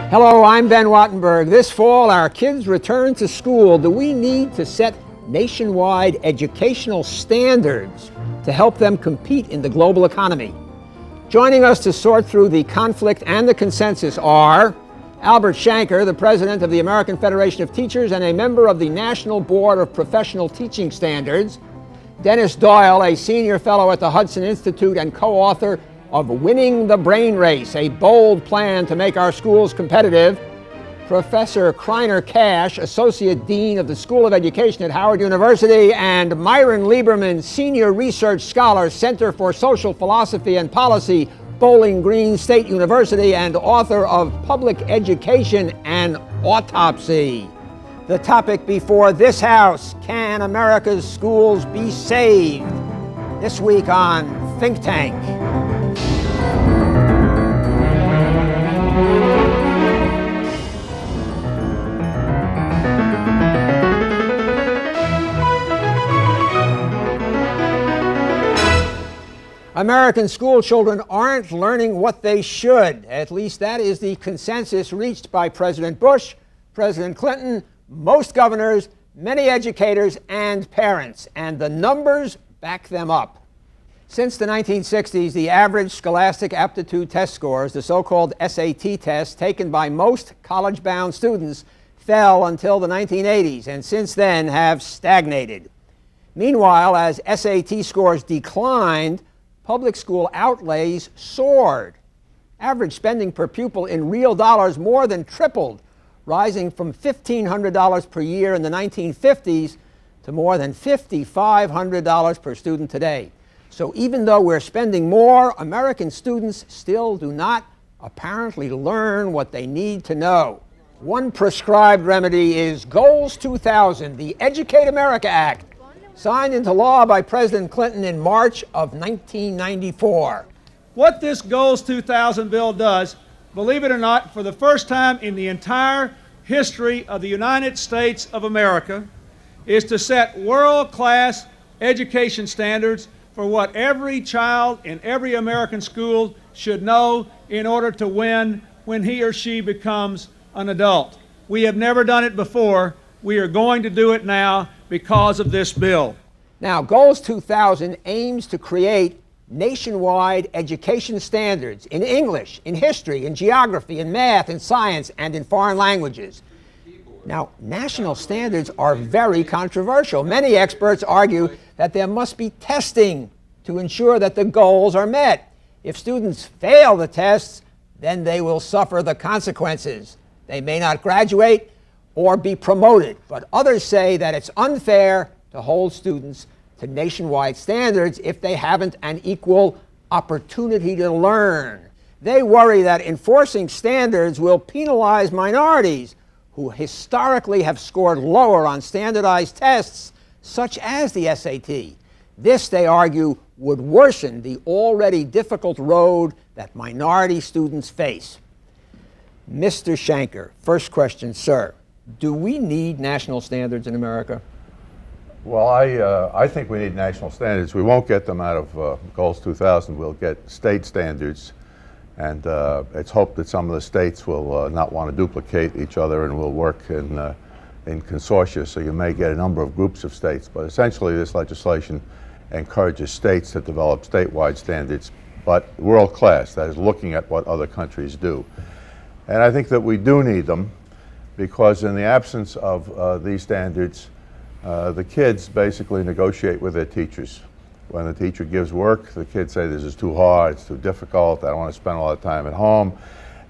Hello, I'm Ben Wattenberg. This fall, our kids return to school. Do we need to set nationwide educational standards to help them compete in the global economy? Joining us to sort through the conflict and the consensus are Albert Shanker, the president of the American Federation of Teachers and a member of the National Board of Professional Teaching Standards, Denis Doyle, a senior fellow at the Hudson Institute and co-author of Winning the Brain Race, a bold plan to make our schools competitive, Professor Kriner Cash, Associate Dean of the School of Education at Howard University, and Myron Lieberman, Senior Research Scholar, Center for Social Philosophy and Policy, Bowling Green State University, and author of Public Education and Autopsy. The topic before this House: can America's schools be saved? This week on Think Tank. American school children aren't learning what they should. At least that is the consensus reached by President Bush, President Clinton, most governors, many educators, and parents. And the numbers back them up. Since the 1960s, the average scholastic aptitude test scores, the so-called SAT test, taken by most college-bound students, fell until the 1980s, and since then have stagnated. Meanwhile, as SAT scores declined, public school outlays soared. Average spending per pupil in real dollars more than tripled, rising from $1,500 per year in the 1950s to more than $5,500 per student today. So even though we're spending more, American students still do not apparently learn what they need to know. One prescribed remedy is Goals 2000, the Educate America Act, signed into law by President Clinton in March of 1994. What this Goals 2000 bill does, believe it or not, for the first time in the entire history of the United States of America, is to set world-class education standards for what every child in every American school should know in order to win when he or she becomes an adult. We have never done it before. We are going to do it now because of this bill. Now, Goals 2000 aims to create nationwide education standards in English, in history, in geography, in math, in science, and in foreign languages. Now, national standards are very controversial. Many experts argue that there must be testing to ensure that the goals are met. If students fail the tests, then they will suffer the consequences. They may not graduate or be promoted, but others say that it's unfair to hold students to nationwide standards if they haven't an equal opportunity to learn. They worry that enforcing standards will penalize minorities who historically have scored lower on standardized tests, such as the SAT. This, they argue, would worsen the already difficult road that minority students face. Mr. Shanker, first question, sir. Do we need national standards in America? Well, I think we need national standards. We won't get them out of Goals 2000. We'll get state standards, and it's hoped that some of the states will not want to duplicate each other and will work in consortia, so you may get a number of groups of states. But essentially, this legislation encourages states to develop statewide standards, but world class, that is, looking at what other countries do. And I think that we do need them, because in the absence of these standards, the kids basically negotiate with their teachers. When the teacher gives work, the kids say, this is too hard, it's too difficult, I don't want to spend a lot of time at home.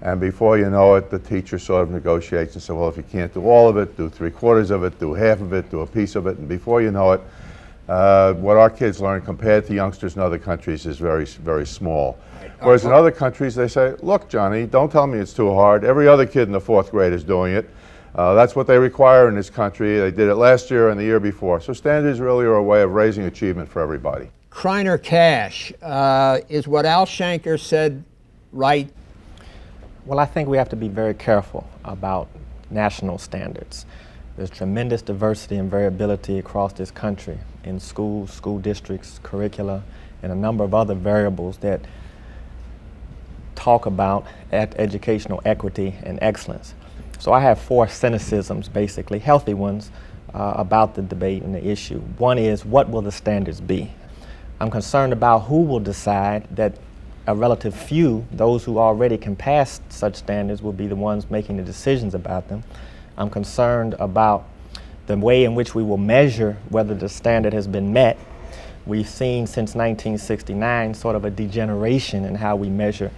And before you know it, the teacher sort of negotiates and says, well, if you can't do all of it, do 3/4 of it, do half of it, do a piece of it. And before you know it, what our kids learn compared to youngsters in other countries is very, very small. Whereas in other countries, they say, look, Johnny, don't tell me it's too hard. Every other kid in the 4th grade is doing it. That's what they require in this country. They did it last year and the year before. So standards really are a way of raising achievement for everybody. Kriner Cash, is what Al Shanker said right? Well, I think we have to be very careful about national standards. There's tremendous diversity and variability across this country in schools, school districts, curricula, and a number of other variables that talk about educational equity and excellence. So I have 4 cynicisms, basically, healthy ones, about the debate and the issue. One is, what will the standards be? I'm concerned about who will decide that a relative few, those who already can pass such standards, will be the ones making the decisions about them. I'm concerned about the way in which we will measure whether the standard has been met. We've seen since 1969 sort of a degeneration in how we measure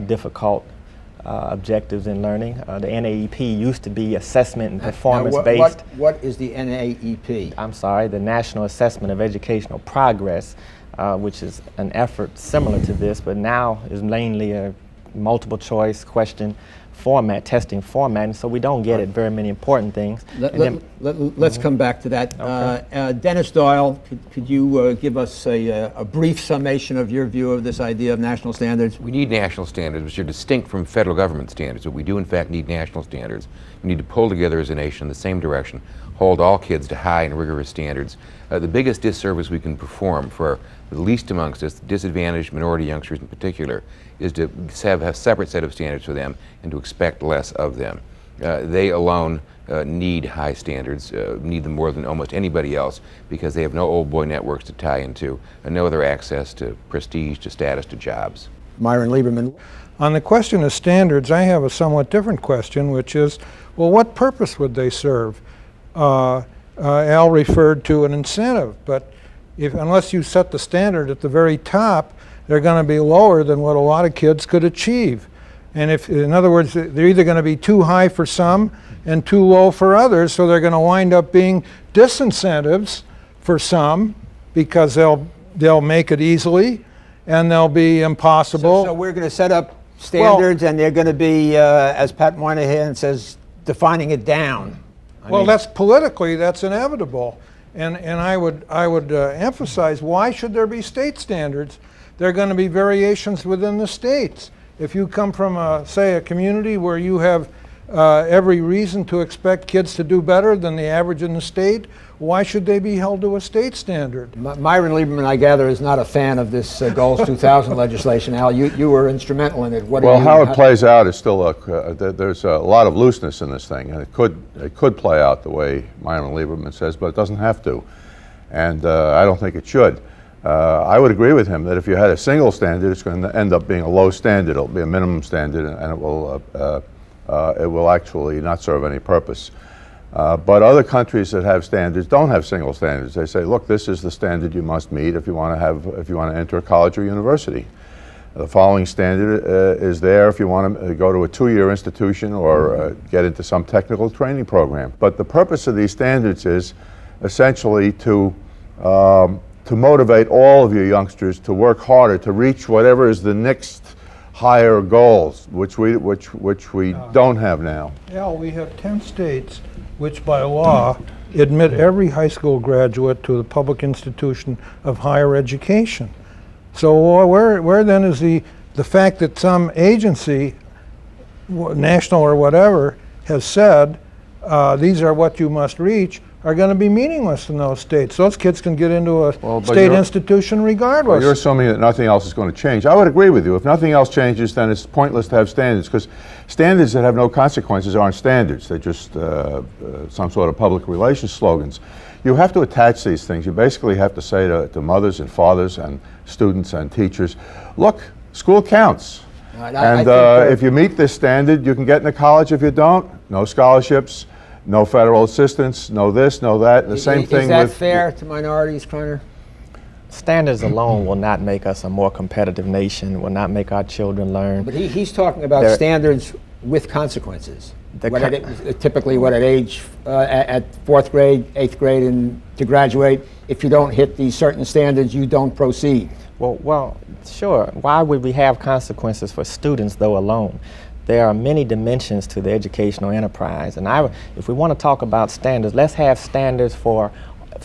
difficult objectives in learning. The NAEP used to be assessment and performance-based. What is the NAEP? I'm sorry, the National Assessment of Educational Progress, which is an effort similar to this, but now is mainly a multiple choice question format, testing format, and so we don't get at very many important things. Let's come back to that. Okay. Denis Doyle, could you give us a brief summation of your view of this idea of national standards? We need national standards, which are distinct from federal government standards, but we do in fact need national standards. We need to pull together as a nation in the same direction, hold all kids to high and rigorous standards. The biggest disservice we can perform for the least amongst us, disadvantaged minority youngsters in particular, is to have a separate set of standards for them and to expect less of them. They alone need high standards, need them more than almost anybody else, because they have no old boy networks to tie into and no other access to prestige, to status, to jobs. Myron Lieberman. On the question of standards, I have a somewhat different question, which is, well, what purpose would they serve? Al referred to an incentive, but unless you set the standard at the very top, they're going to be lower than what a lot of kids could achieve. And in other words, they're either going to be too high for some and too low for others, so they're going to wind up being disincentives for some because they'll make it easily and they'll be impossible. So we're going to set up standards, and they're going to be, as Pat Moynihan says, defining it down. That's politically, that's inevitable. And I would emphasize, why should there be state standards? There are going to be variations within the states. If you come from, say, a community where you have every reason to expect kids to do better than the average in the state, why should they be held to a state standard? Myron Lieberman, I gather, is not a fan of this Goals 2000 legislation. Al, you were instrumental in it. How it plays out is still there's a lot of looseness in this thing, and it could play out the way Myron Lieberman says, but it doesn't have to, and I don't think it should. I would agree with him that if you had a single standard, it's going to end up being a low standard. It'll be a minimum standard, and it will actually not serve any purpose. But other countries that have standards don't have single standards. They say, look, this is the standard you must meet if you want to enter a college or university. The following standard is there if you want to go to a 2-year institution or get into some technical training program. But the purpose of these standards is essentially to motivate all of your youngsters to work harder, to reach whatever is the next higher goals, which we don't have now. Al, we have 10 states which by law admit every high school graduate to the public institution of higher education. So where then is the fact that some agency, national or whatever, has said these are what you must reach, are going to be meaningless in those states. Those kids can get into a state institution regardless. Well, you're assuming that nothing else is going to change. I would agree with you. If nothing else changes, then it's pointless to have standards, because standards that have no consequences aren't standards. They're just some sort of public relations slogans. You have to attach these things. You basically have to say to mothers and fathers and students and teachers, look, school counts. And if you meet this standard, you can get into college. If you don't, no scholarships, no federal assistance, no this, no that. The same thing with... Is that fair to minorities, Kriner? Standards alone will not make us a more competitive nation, will not make our children learn. But he's talking about standards with consequences. Typically at age, at 4th grade, 8th grade, and to graduate, if you don't hit these certain standards, you don't proceed. Well, sure. Why would we have consequences for students, though, alone? There are many dimensions to the educational enterprise, and if we want to talk about standards, let's have standards for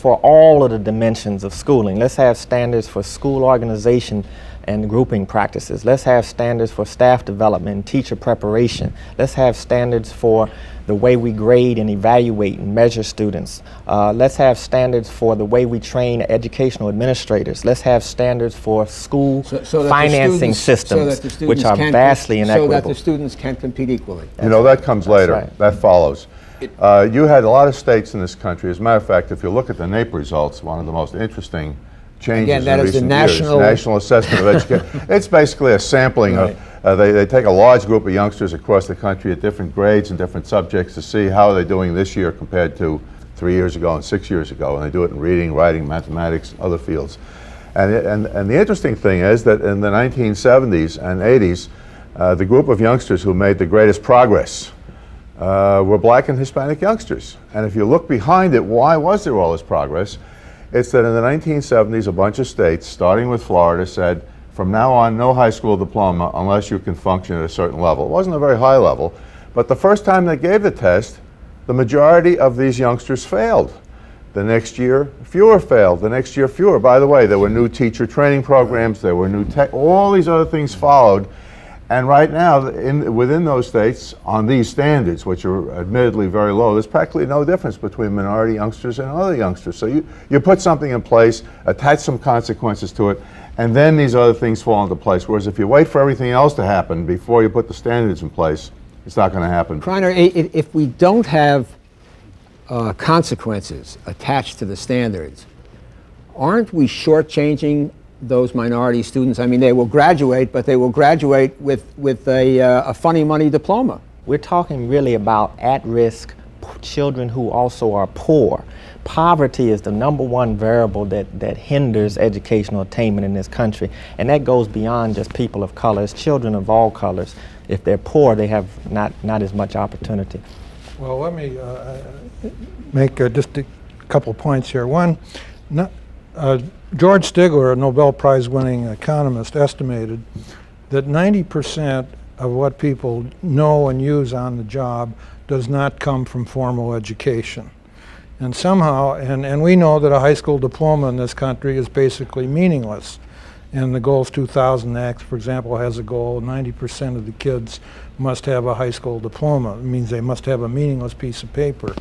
all of the dimensions of schooling. Let's have standards for school organization and grouping practices. Let's have standards for staff development and teacher preparation. Let's have standards for the way we grade and evaluate and measure students. Let's have standards for the way we train educational administrators. Let's have standards for school financing systems, which are vastly inequitable. So that the students can compete equally. You know, that comes later. right. That follows. You had a lot of states in this country. As a matter of fact, if you look at the NAEP results, one of the most interesting changes Again, that in is the recent years, National Assessment of Education. It's basically a sampling Right. of, they take a large group of youngsters across the country at different grades and different subjects to see how they're doing this year compared to 3 years ago and 6 years ago. And they do it in reading, writing, mathematics, other fields. And the interesting thing is that in the 1970s and 80s, the group of youngsters who made the greatest progress were black and Hispanic youngsters. And if you look behind it, why was there all this progress? It's that in the 1970s, a bunch of states, starting with Florida, said, from now on, no high school diploma unless you can function at a certain level. It wasn't a very high level, but the first time they gave the test, the majority of these youngsters failed. The next year, fewer failed. The next year, fewer. By the way, there were new teacher training programs, there were new tech, all these other things followed. And right now, within those states, on these standards, which are admittedly very low, there's practically no difference between minority youngsters and other youngsters. So you put something in place, attach some consequences to it, and then these other things fall into place. Whereas if you wait for everything else to happen before you put the standards in place, it's not going to happen. Kriner, if we don't have consequences attached to the standards, aren't we shortchanging those minority students? I mean, they will graduate, but they will graduate with a funny money diploma. We're talking really about at-risk children who also are poor. Poverty is the #1 variable that hinders educational attainment in this country, and that goes beyond just people of color. It's children of all colors. If they're poor, they have not as much opportunity. Well, let me make just a couple points here. One, George Stigler, a Nobel Prize-winning economist, estimated that 90% of what people know and use on the job does not come from formal education. And somehow, and we know that a high school diploma in this country is basically meaningless. And the Goals 2000 Act, for example, has a goal: 90% of the kids must have a high school diploma. It means they must have a meaningless piece of paper.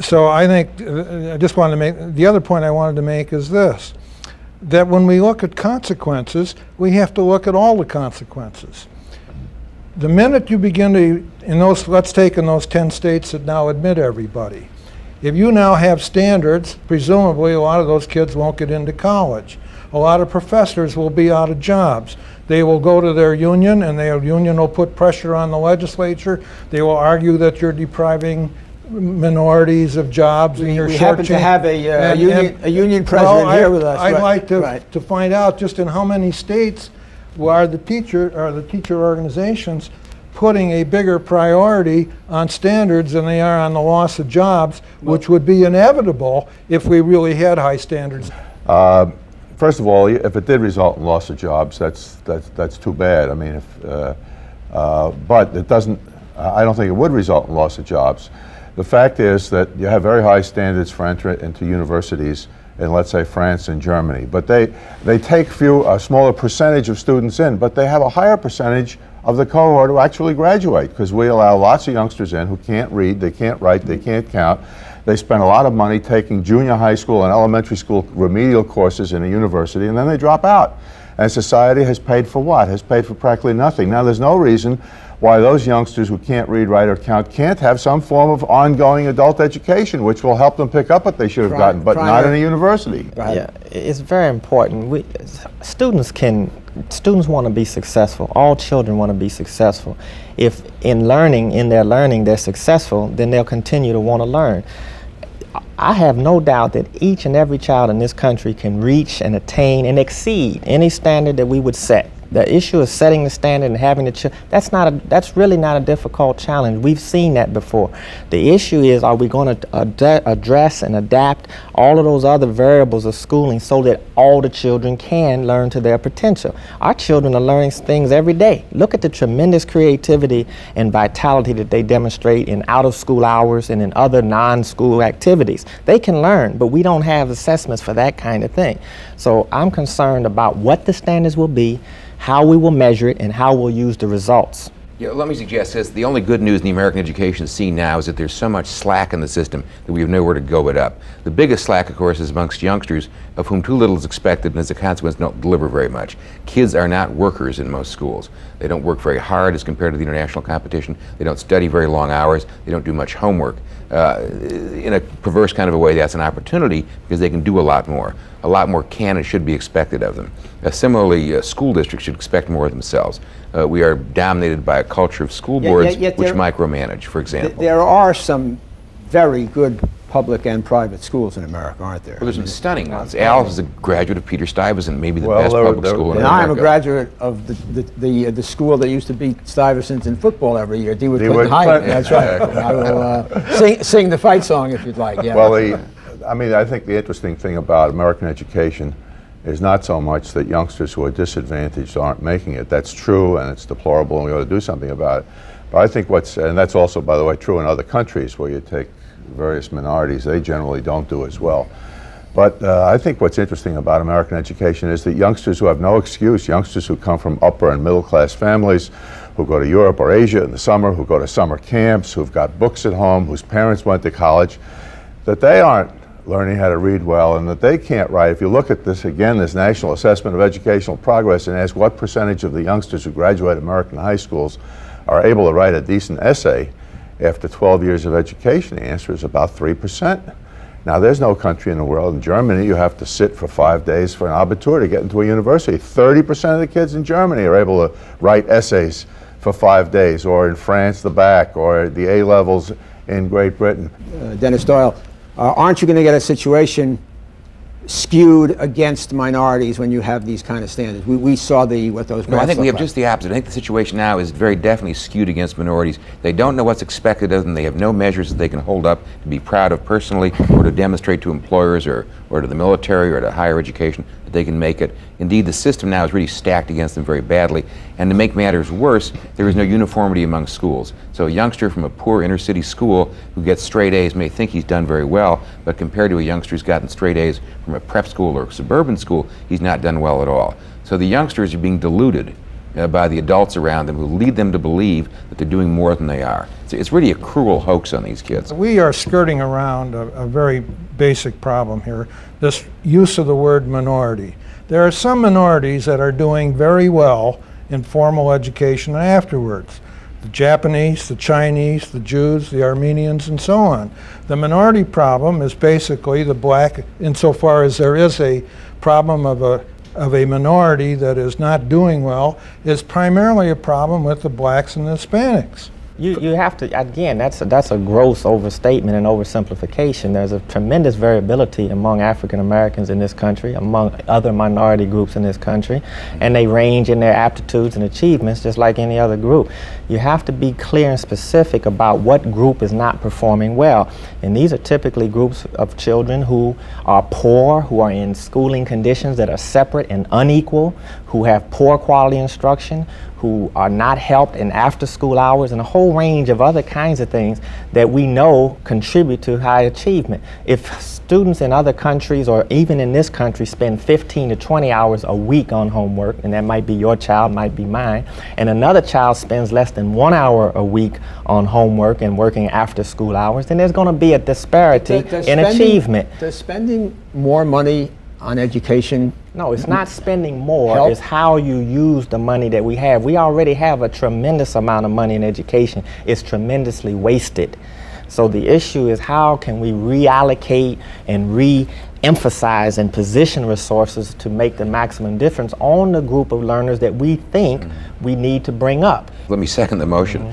So I think, I just wanted to make, the other point I wanted to make is this, that when we look at consequences, we have to look at all the consequences. The minute you begin to, let's take in those 10 states that now admit everybody. If you now have standards, presumably a lot of those kids won't get into college. A lot of professors will be out of jobs. They will go to their union, and their union will put pressure on the legislature. They will argue that you're depriving minorities of jobs, and you're We happen to have a union president here with us. I'd like to find out just in how many states are the teacher organizations putting a bigger priority on standards than they are on the loss of jobs, which would be inevitable if we really had high standards. First of all, if it did result in loss of jobs, that's too bad. I mean, but it doesn't. I don't think it would result in loss of jobs. The fact is that you have very high standards for entry into universities in, let's say, France and Germany, but they take a smaller percentage of students in, but they have a higher percentage of the cohort who actually graduate, because we allow lots of youngsters in who can't read, they can't write, they can't count. They spend a lot of money taking junior high school and elementary school remedial courses in a university, and then they drop out. And society has paid for what? Has paid for practically nothing. Now, there's no reason why those youngsters who can't read, write, or count can't have some form of ongoing adult education, which will help them pick up what they should have gotten, but not in a university. Yeah, it's very important. Students want to be successful. All children want to be successful. If in their learning, they're successful, then they'll continue to want to learn. I have no doubt that each and every child in this country can reach and attain and exceed any standard that we would set. The issue is setting the standard and having the that's really not a difficult challenge. We've seen that before. The issue is, are we going to address and adapt all of those other variables of schooling so that all the children can learn to their potential? Our children are learning things every day. Look at the tremendous creativity and vitality that they demonstrate in out-of-school hours and in other non-school activities. They can learn, but we don't have assessments for that kind of thing. So I'm concerned about what the standards will be, how we will measure it, and how we'll use the results. Yeah, let me suggest this. The only good news in the American education scene now is that there's so much slack in the system that we have nowhere to go but up. The biggest slack, of course, is amongst youngsters, of whom too little is expected and as a consequence don't deliver very much. Kids are not workers in most schools. They don't work very hard as compared to the international competition. They don't study very long hours. They don't do much homework. In a perverse kind of a way, that's an opportunity because they can do a lot more. A lot more can and should be expected of them. Similarly, school districts should expect more of themselves. We are dominated by a culture of school boards which micromanage, for example. There are some very good public and private schools in America, aren't there? Well, there's some stunning ones. Al is a graduate of Peter Stuyvesant, maybe the best public school in and America. I'm a graduate of the school that used to beat Stuyvesant in football every year, DeWitt Clinton High. That's right. I will sing the fight song if you'd like. Yeah. Well, I think the interesting thing about American education is not so much that youngsters who are disadvantaged aren't making it. That's true, and it's deplorable, and we ought to do something about it. But I think and that's also, by the way, true in other countries where you take various minorities, they generally don't do as well. But I think what's interesting about American education is that youngsters who have no excuse, youngsters who come from upper and middle class families, who go to Europe or Asia in the summer, who go to summer camps, who've got books at home, whose parents went to college, that they aren't learning how to read well and that they can't write. If you look at this again, this National Assessment of Educational Progress, and ask what percentage of the youngsters who graduate American high schools are able to write a decent essay after 12 years of education, the answer is about 3%. Now, there's no country in the world. In Germany, you have to sit for 5 days for an abitur to get into a university. 30% of the kids in Germany are able to write essays for 5 days, or in France, the bac, or the A-levels in Great Britain. Dennis Doyle, aren't you going to get a situation skewed against minorities when you have these kind of standards? We saw what those graphs No, I think we have like. just the opposite. I think the situation now is very definitely skewed against minorities. They don't know what's expected of them. They have no measures that they can hold up to be proud of personally or to demonstrate to employers or to the military or to higher education that they can make it. Indeed, the system now is really stacked against them very badly. And to make matters worse, there is no uniformity among schools. So a youngster from a poor inner city school who gets straight A's may think he's done very well, but compared to a youngster who's gotten straight A's from a prep school or suburban school, he's not done well at all. So the youngsters are being deluded by the adults around them who lead them to believe that they're doing more than they are. It's really a cruel hoax on these kids. We are skirting around a very basic problem here, this use of the word minority. There are some minorities that are doing very well in formal education and afterwards. The Japanese, the Chinese, the Jews, the Armenians, and so on. The minority problem is basically the black, insofar as there is a problem of a minority that is not doing well, is primarily a problem with the blacks and the Hispanics. You have to, again, that's a gross overstatement and oversimplification. There's a tremendous variability among African Americans in this country, among other minority groups in this country, and they range in their aptitudes and achievements just like any other group. You have to be clear and specific about what group is not performing well. And these are typically groups of children who are poor, who are in schooling conditions that are separate and unequal, who have poor quality instruction, who are not helped in after-school hours, and a whole range of other kinds of things that we know contribute to high achievement. If students in other countries, or even in this country, spend 15 to 20 hours a week on homework, and that might be your child, might be mine, and another child spends less than 1 hour a week on homework and working after-school hours, then there's going to be a disparity in achievement. Does spending more money on education? No, it's not spending more, Help? it's how you use the money that we have. We already have a tremendous amount of money in education. It's tremendously wasted. So the issue is, how can we reallocate and re-emphasize and position resources to make the maximum difference on the group of learners that we think we need to bring up. Let me second the motion.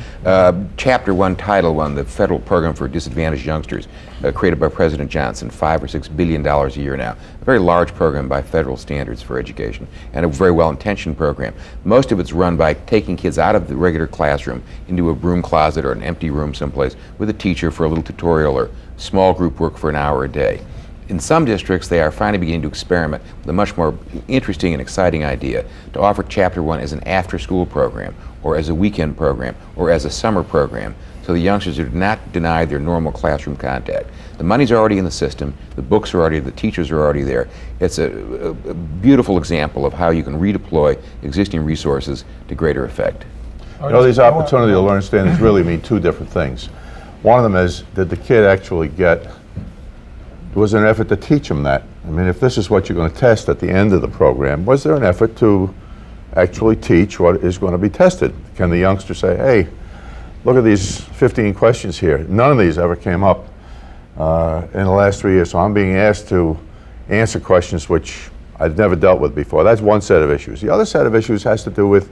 Chapter 1, Title 1, the federal program for disadvantaged youngsters, created by President Johnson, $5 or $6 billion a year now. A very large program by federal standards for education, and a very well-intentioned program. Most of it's run by taking kids out of the regular classroom into a broom closet or an empty room someplace with a teacher for a little tutorial or small group work for an hour a day. In some districts, they are finally beginning to experiment with a much more interesting and exciting idea to offer Chapter 1 as an after-school program, or as a weekend program, or as a summer program, so the youngsters are not denied their normal classroom contact. The money's already in the system, the books are already, the teachers are already there. It's a beautiful example of how you can redeploy existing resources to greater effect. You know, these opportunity to learn standards really mean two different things. One of them is, did the kid actually get, was there an effort to teach them that? I mean, if this is what you're going to test at the end of the program, was there an effort to actually teach what is going to be tested? Can the youngster say, hey, look at these 15 questions here. None of these ever came up in the last 3 years, so I'm being asked to answer questions which I've never dealt with before. That's one set of issues. The other set of issues has to do with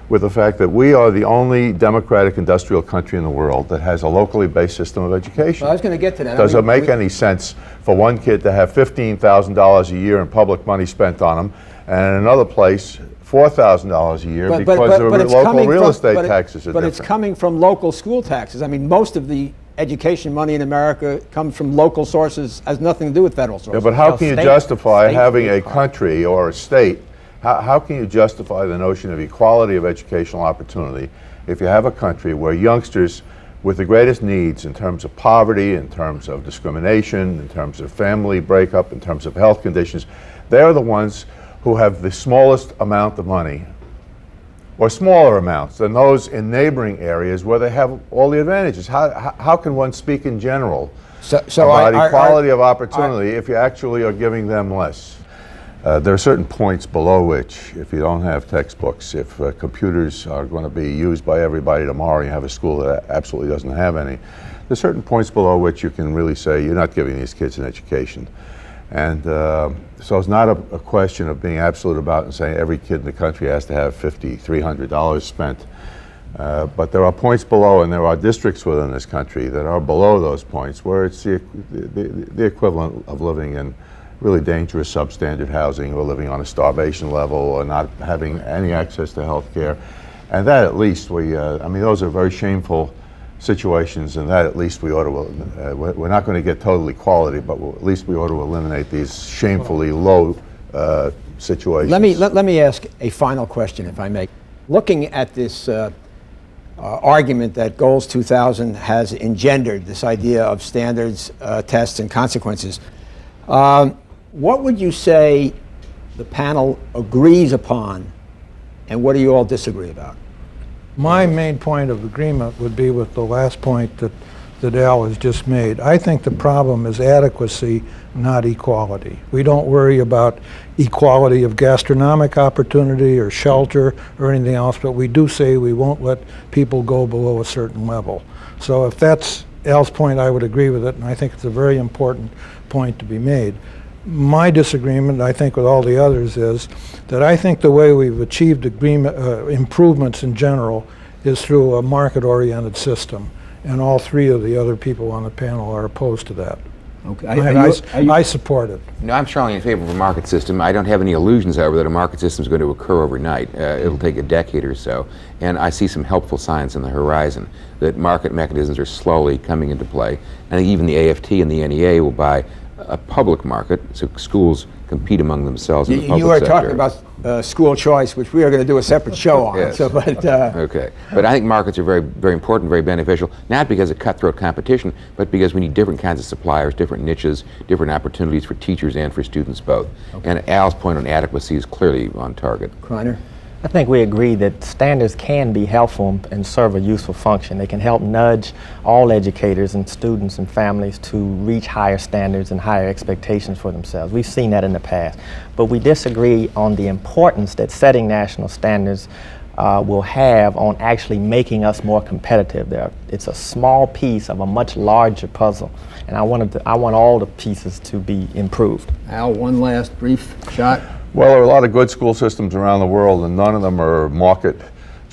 the fact that we are the only democratic industrial country in the world that has a locally based system of education. Well, I was going to get to that. Does it make any sense for one kid to have $15,000 a year in public money spent on them, and in another place $4,000 a year because the local real estate taxes are different? But it's coming from local school taxes. I mean, most of the education money in America comes from local sources, has nothing to do with federal sources. Yeah, but how can you justify having a country or a state? How can you justify the notion of equality of educational opportunity if you have a country where youngsters with the greatest needs in terms of poverty, in terms of discrimination, in terms of family breakup, in terms of health conditions, they're the ones who have the smallest amount of money, or smaller amounts than those in neighboring areas where they have all the advantages? How can one speak in general about equality of opportunity if you actually are giving them less? There are certain points below which, if you don't have textbooks, if computers are going to be used by everybody tomorrow, you have a school that absolutely doesn't have any, there are certain points below which you can really say you're not giving these kids an education. And so it's not a question of being absolute about it and saying every kid in the country has to have $50, $300 spent. But there are points below, and there are districts within this country that are below those points where it's the equivalent of living in really dangerous substandard housing, or living on a starvation level, or not having any access to health care. And that at least I mean, those are very shameful situations, and that at least we ought to, we're not going to get total equality, but at least we ought to eliminate these shamefully low situations. Let me ask a final question, if I may. Looking at this argument that Goals 2000 has engendered, this idea of standards, tests, and consequences, what would you say the panel agrees upon, and what do you all disagree about? My main point of agreement would be with the last point that Al has just made. I think the problem is adequacy, not equality. We don't worry about equality of gastronomic opportunity or shelter or anything else, but we do say we won't let people go below a certain level. So if that's Al's point, I would agree with it, and I think it's a very important point to be made. My disagreement, I think, with all the others is that I think the way we've achieved improvements in general is through a market-oriented system, and all three of the other people on the panel are opposed to that. Okay. I support it. No, I'm strongly in favor of a market system. I don't have any illusions, however, that a market system is going to occur overnight. It'll take a decade or so, and I see some helpful signs on the horizon that market mechanisms are slowly coming into play. I think even the AFT and the NEA will buy a public market, so schools compete among themselves in the public sector. You are sector. talking about school choice, which we are going to do a separate show on. Yes. So, but, okay, but I think markets are very, very important, very beneficial, not because of cutthroat competition, but because we need different kinds of suppliers, different niches, different opportunities for teachers and for students both. Okay. And Al's point on adequacy is clearly on target. Kriner? I think we agree that standards can be helpful and serve a useful function. They can help nudge all educators and students and families to reach higher standards and higher expectations for themselves. We've seen that in the past. But we disagree on the importance that setting national standards will have on actually making us more competitive. It's a small piece of a much larger puzzle, and I want all the pieces to be improved. Al, one last brief shot. Well, there are a lot of good school systems around the world, and none of them are market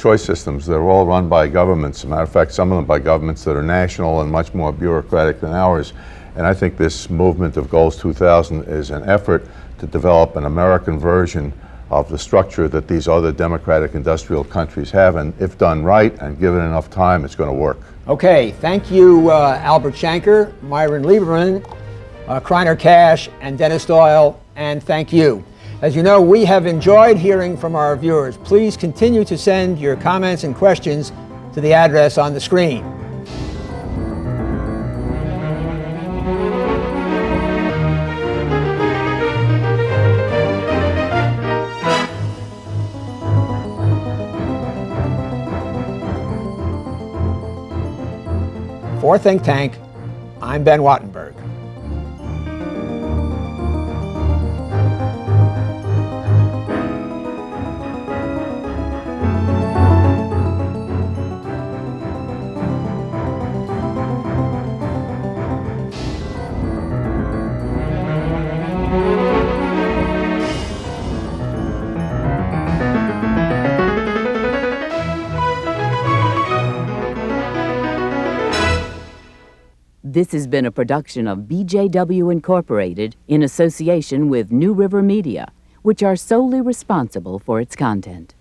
choice systems. They're all run by governments. As a matter of fact, some of them by governments that are national and much more bureaucratic than ours. And I think this movement of Goals 2000 is an effort to develop an American version of the structure that these other democratic industrial countries have. And if done right and given enough time, it's going to work. Okay, thank you, Albert Shanker, Myron Lieberman, Kriner Cash, and Denis Doyle, and thank you. As you know, we have enjoyed hearing from our viewers. Please continue to send your comments and questions to the address on the screen. For Think Tank, I'm Ben Wattenberg. This has been a production of BJW Incorporated in association with New River Media, which are solely responsible for its content.